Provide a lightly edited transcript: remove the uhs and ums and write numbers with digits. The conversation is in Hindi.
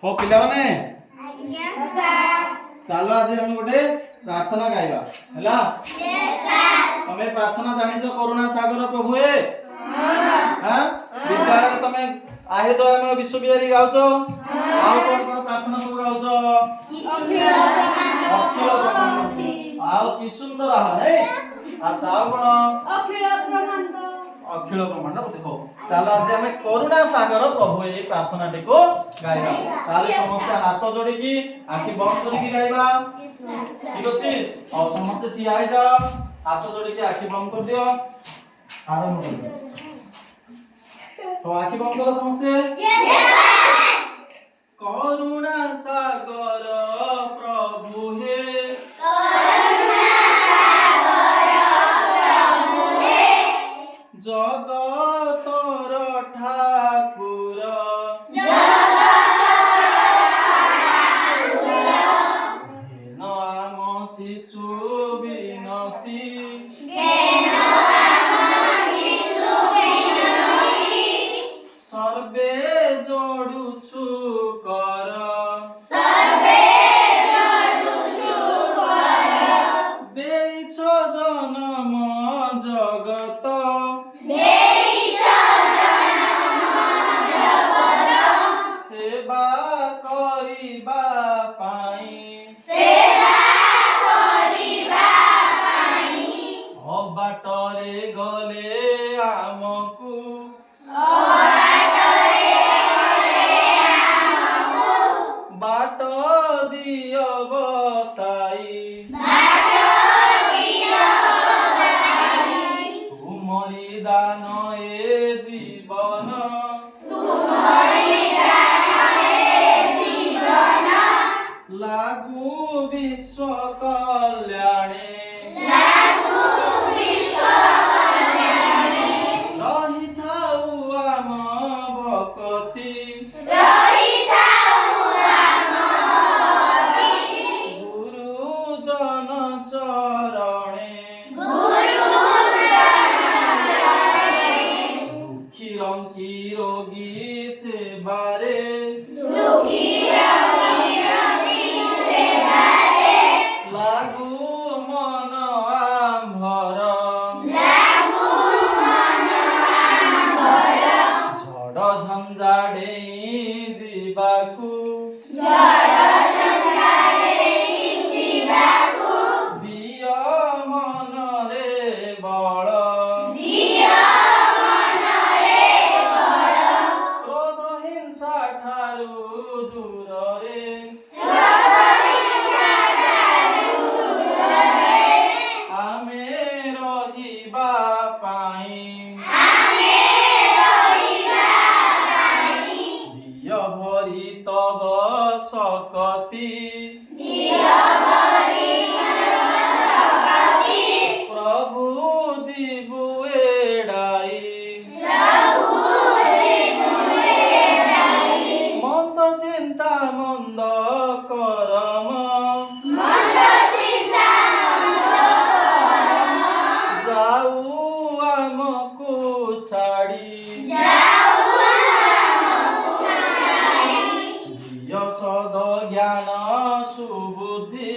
हो पिला माने चलो आज हम गोटे प्रार्थना गाइबा हैला। तमे प्रार्थना जानिछ करुणा सागर प्रभु ए हां विद्यालय रे तमे आहे दयामय विश्वविहारी गाउछो आउ कोन प्रार्थना सब गाउछो अखिल ब्रह्मांड आउ की सुंदर है अच्छा आउ कोन अखिल ब्रह्मांड देखो। चलो आज हमें करुणा सागर प्रभु ये प्रार्थना टिको गाइबा। ताले समस्त हाथ जोड़ी की आखि बंद करके गाइबा ठीक अछि। और समस्त ठिया आइ जाओ हाथ जोड़ी की आखि बंद कर दियो आरंभ कर। तो आखि बंद करो समस्त। करुणा सागर प्रभु हे जगतर ठाकुर आम शिशु विनती सर्वे जोड़ुछु कर देइछ जन्म जगत सेवा करिबा पाई बाटरे गले आमकु बाट दियो बताई तुमरी दान ए जीवन लागू विश्व कल्याणे रही थाउ आम भक्ति गुरुजन चरणे दुखी रंकी रोगी सेवारे लागू मन आम्भर झड़ झंझाड़े जीवाकू दिय मन रे बल क्रोध हिंसा ठारू दूर रे आमे रहिबा पाई दिय भरी तब सकती प्रभु जीवु एड़ाई मंद चिंता मंद करम जाऊ आमको छाड़ी दिय सद ज्ञान सुबुद्धि